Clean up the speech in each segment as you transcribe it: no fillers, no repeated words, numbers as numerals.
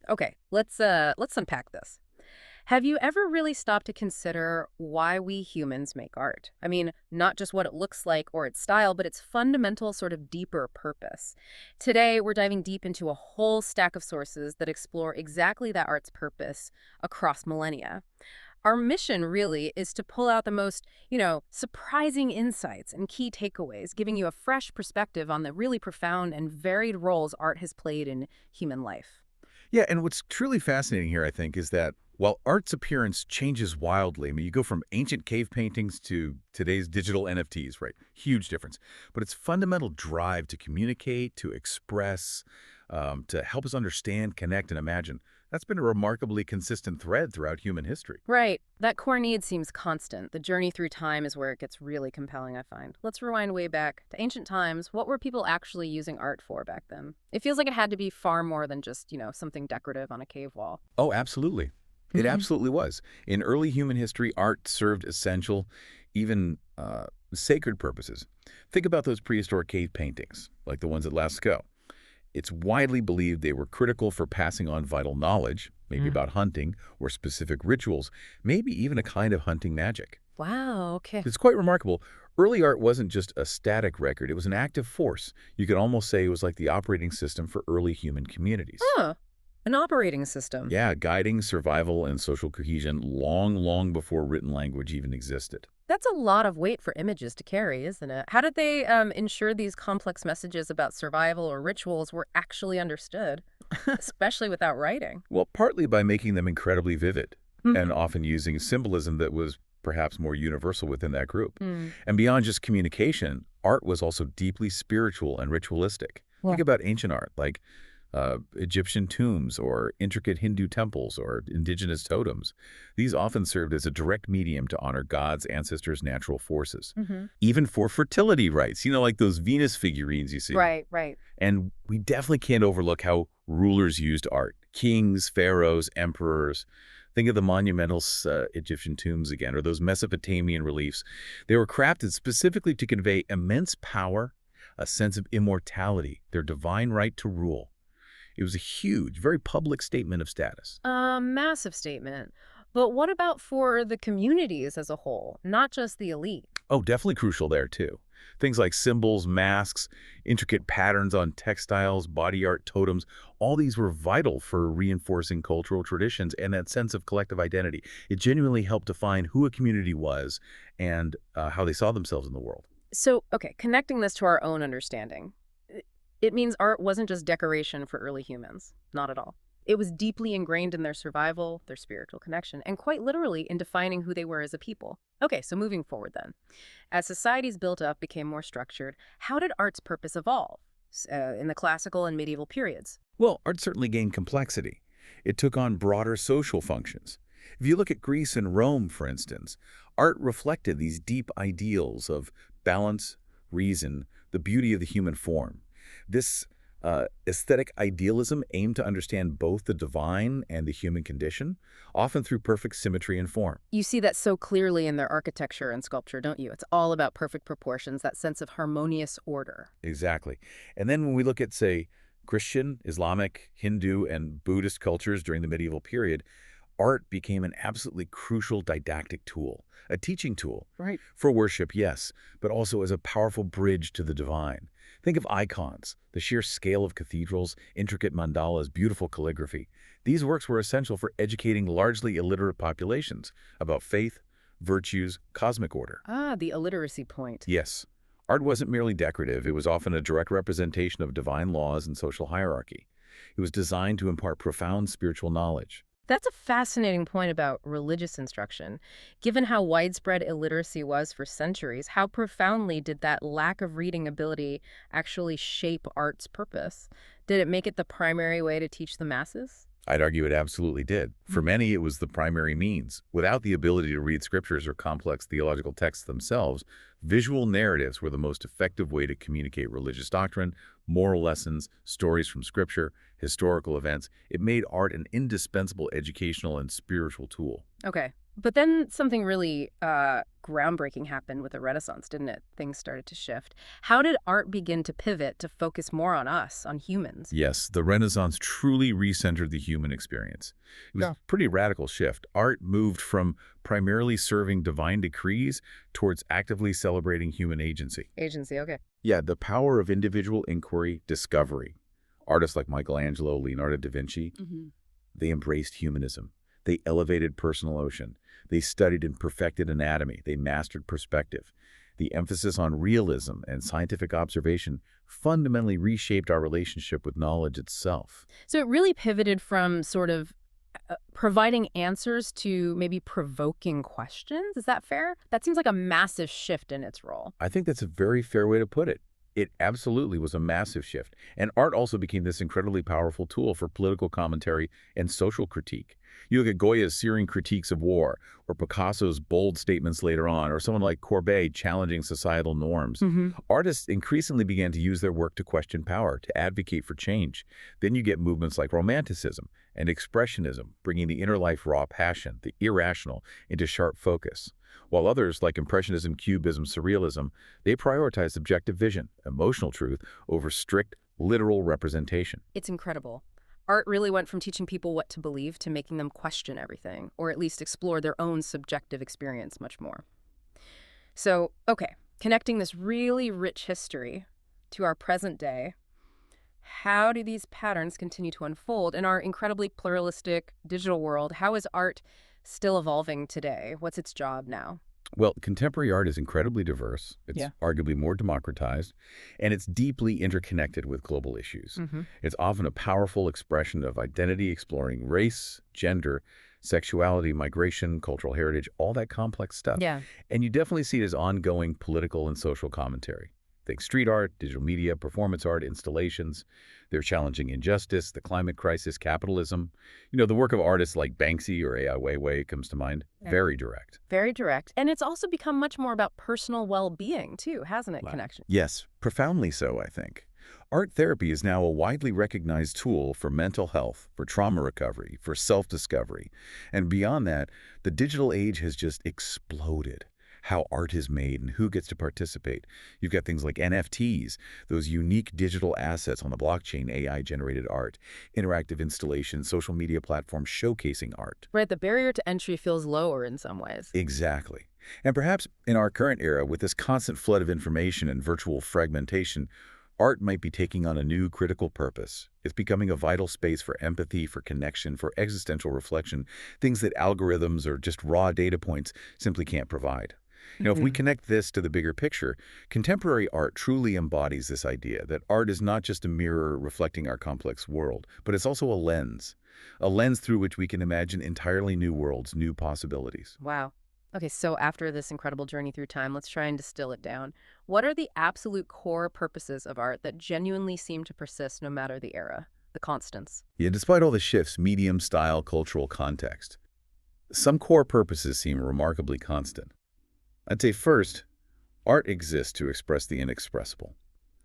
Okay, let's unpack this. Have you ever really stopped to consider why we humans make art? I mean, not just what it looks like or its style, but its fundamental, sort of deeper purpose. Today, we're diving deep into a whole stack of sources that explore exactly that art's purpose across millennia. Our mission really is to pull out the most, surprising insights and key takeaways, giving you a fresh perspective on the really profound and varied roles art has played in human life. Yeah, and what's truly fascinating here, I think, is that while art's appearance changes wildly, I mean, you go from ancient cave paintings to today's digital NFTs, right? Huge difference. But its fundamental drive to communicate, to express, to help us understand, connect, and imagine, that's been a remarkably consistent thread throughout human history. Right. That core need seems constant. The journey through time is where it gets really compelling, I find. Let's rewind way back to ancient times. What were people actually using art for back then? It feels like it had to be far more than just, something decorative on a cave wall. Oh, absolutely. It absolutely was. In early human history, art served essential, even sacred purposes. Think about those prehistoric cave paintings, like the ones at Lascaux. It's widely believed they were critical for passing on vital knowledge, maybe about hunting or specific rituals, maybe even a kind of hunting magic. Wow, okay. It's quite remarkable. Early art wasn't just a static record, it was an active force. You could almost say it was like the operating system for early human communities. Huh. An operating system. Yeah, guiding survival and social cohesion long, long before written language even existed. That's a lot of weight for images to carry, isn't it? How did they ensure these complex messages about survival or rituals were actually understood, especially without writing? Well, partly by making them incredibly vivid and Mhm. often using symbolism that was perhaps more universal within that group. Hmm. And beyond just communication, art was also deeply spiritual and ritualistic. Well, Think about ancient art, like Egyptian tombs or intricate Hindu temples or indigenous totems. These often served as a direct medium to honor God's ancestors' natural forces. hmm. Even for fertility rites, like those Venus figurines you see. Right, right. And we definitely can't overlook how rulers used art. Kings, pharaohs, emperors. Think of the monumental Egyptian tombs again, or those Mesopotamian reliefs. They were crafted specifically to convey immense power, a sense of immortality, their divine right to rule. It was a huge, very public statement of status. A massive statement. But what about for the communities as a whole, not just the elite? Oh, definitely crucial there, too. Things like symbols, masks, intricate patterns on textiles, body art, totems, all these were vital for reinforcing cultural traditions and that sense of collective identity. It genuinely helped define who a community was and how they saw themselves in the world. So, okay, connecting this to our own understanding. It means art wasn't just decoration for early humans. Not at all. It was deeply ingrained in their survival, their spiritual connection, and quite literally in defining who they were as a people. Okay, so moving forward then. As societies built up, became more structured, how did art's purpose evolve in the classical and medieval periods? Well, art certainly gained complexity. It took on broader social functions. If you look at Greece and Rome, for instance, art reflected these deep ideals of balance, reason, the beauty of the human form. This aesthetic idealism aimed to understand both the divine and the human condition, often through perfect symmetry and form. You see that so clearly in their architecture and sculpture, don't you? It's all about perfect proportions, that sense of harmonious order. Exactly. And then when we look at, say, Christian, Islamic, Hindu, and Buddhist cultures during the medieval period, art became an absolutely crucial didactic tool, a teaching tool. Right. For worship, yes, but also as a powerful bridge to the divine. Think of icons, the sheer scale of cathedrals, intricate mandalas, beautiful calligraphy. These works were essential for educating largely illiterate populations about faith, virtues, cosmic order. Ah, the illiteracy point. Yes, art wasn't merely decorative, it was often a direct representation of divine laws and social hierarchy. It was designed to impart profound spiritual knowledge. That's a fascinating point about religious instruction. Given how widespread illiteracy was for centuries, how profoundly did that lack of reading ability actually shape art's purpose? Did it make it the primary way to teach the masses? I'd argue it absolutely did. For many, it was the primary means. Without the ability to read scriptures or complex theological texts themselves, visual narratives were the most effective way to communicate religious doctrine, moral lessons, stories from scripture, historical events. It made art an indispensable educational and spiritual tool. Okay, But then something really groundbreaking happened with the Renaissance, didn't it? Things started to shift. How did art begin to pivot to focus more on us, on humans? Yes, the Renaissance truly recentered the human experience. It was Yeah. a pretty radical shift. Art moved from primarily serving divine decrees towards actively celebrating human agency. Agency, okay. Yeah, the power of individual inquiry, discovery. Artists like Michelangelo, Leonardo da Vinci, Hmm. they embraced humanism. They elevated personal emotion. They studied and perfected anatomy. They mastered perspective. The emphasis on realism and scientific observation fundamentally reshaped our relationship with knowledge itself. So it really pivoted from sort of providing answers to maybe provoking questions. Is that fair? That seems like a massive shift in its role. I think that's a very fair way to put it. It absolutely was a massive shift. And art also became this incredibly powerful tool for political commentary and social critique. You look at Goya's searing critiques of war, or Picasso's bold statements later on, or someone like Courbet challenging societal norms. Hmm. Artists increasingly began to use their work to question power, to advocate for change. Then you get movements like Romanticism and Expressionism, bringing the inner life raw passion, the irrational, into sharp focus. While others, like Impressionism, Cubism, Surrealism, they prioritize objective vision, emotional truth, over strict, literal representation. It's incredible. Art really went from teaching people what to believe to making them question everything, or at least explore their own subjective experience much more. So, okay, connecting this really rich history to our present day, how do these patterns continue to unfold in our incredibly pluralistic digital world? How is art still evolving today? What's its job now? Well, contemporary art is incredibly diverse. It's Yeah. arguably more democratized, and it's deeply interconnected with global issues. Hmm. It's often a powerful expression of identity, exploring race, gender, sexuality, migration, cultural heritage, all that complex stuff. Yeah. And you definitely see it as ongoing political and social commentary. Think street art, digital media, performance art, installations. They're challenging injustice, the climate crisis, capitalism. The work of artists like Banksy or Ai Weiwei comes to mind. Yeah. Very direct. Very direct. And it's also become much more about personal well-being, too, hasn't it, Wow. Connection? Yes, profoundly so, I think. Art therapy is now a widely recognized tool for mental health, for trauma recovery, for self-discovery. And beyond that, the digital age has just exploded. How art is made and who gets to participate. You've got things like NFTs, those unique digital assets on the blockchain, AI-generated art, interactive installations, social media platforms showcasing art. Right, the barrier to entry feels lower in some ways. Exactly. And perhaps in our current era, with this constant flood of information and virtual fragmentation, art might be taking on a new critical purpose. It's becoming a vital space for empathy, for connection, for existential reflection, things that algorithms or just raw data points simply can't provide. If we connect this to the bigger picture, contemporary art truly embodies this idea that art is not just a mirror reflecting our complex world, but it's also a lens through which we can imagine entirely new worlds, new possibilities. Wow. Okay, so after this incredible journey through time, let's try and distill it down. What are the absolute core purposes of art that genuinely seem to persist no matter the era, the constants? Yeah, despite all the shifts, medium, style, cultural context, some core purposes seem remarkably constant. I'd say first, art exists to express the inexpressible.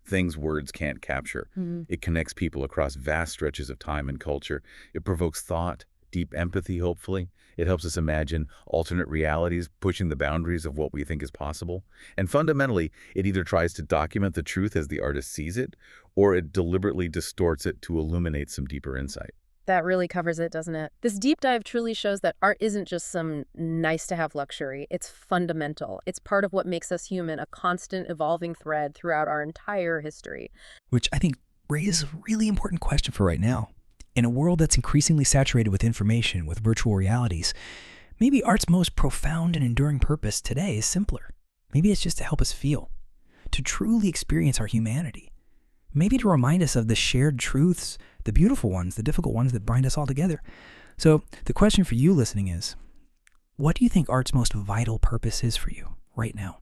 Things words can't capture. It connects people across vast stretches of time and culture. It provokes thought, deep empathy, hopefully. It helps us imagine alternate realities, pushing the boundaries of what we think is possible. And fundamentally, it either tries to document the truth as the artist sees it, or it deliberately distorts it to illuminate some deeper insight. That really covers it, doesn't it? This deep dive truly shows that art isn't just some nice-to-have luxury. It's fundamental. It's part of what makes us human, a constant evolving thread throughout our entire history. Which I think raises a really important question for right now. In a world that's increasingly saturated with information, with virtual realities, maybe art's most profound and enduring purpose today is simpler. Maybe it's just to help us feel, to truly experience our humanity. Maybe to remind us of the shared truths, the beautiful ones, the difficult ones that bind us all together. So the question for you listening is, what do you think art's most vital purpose is for you right now?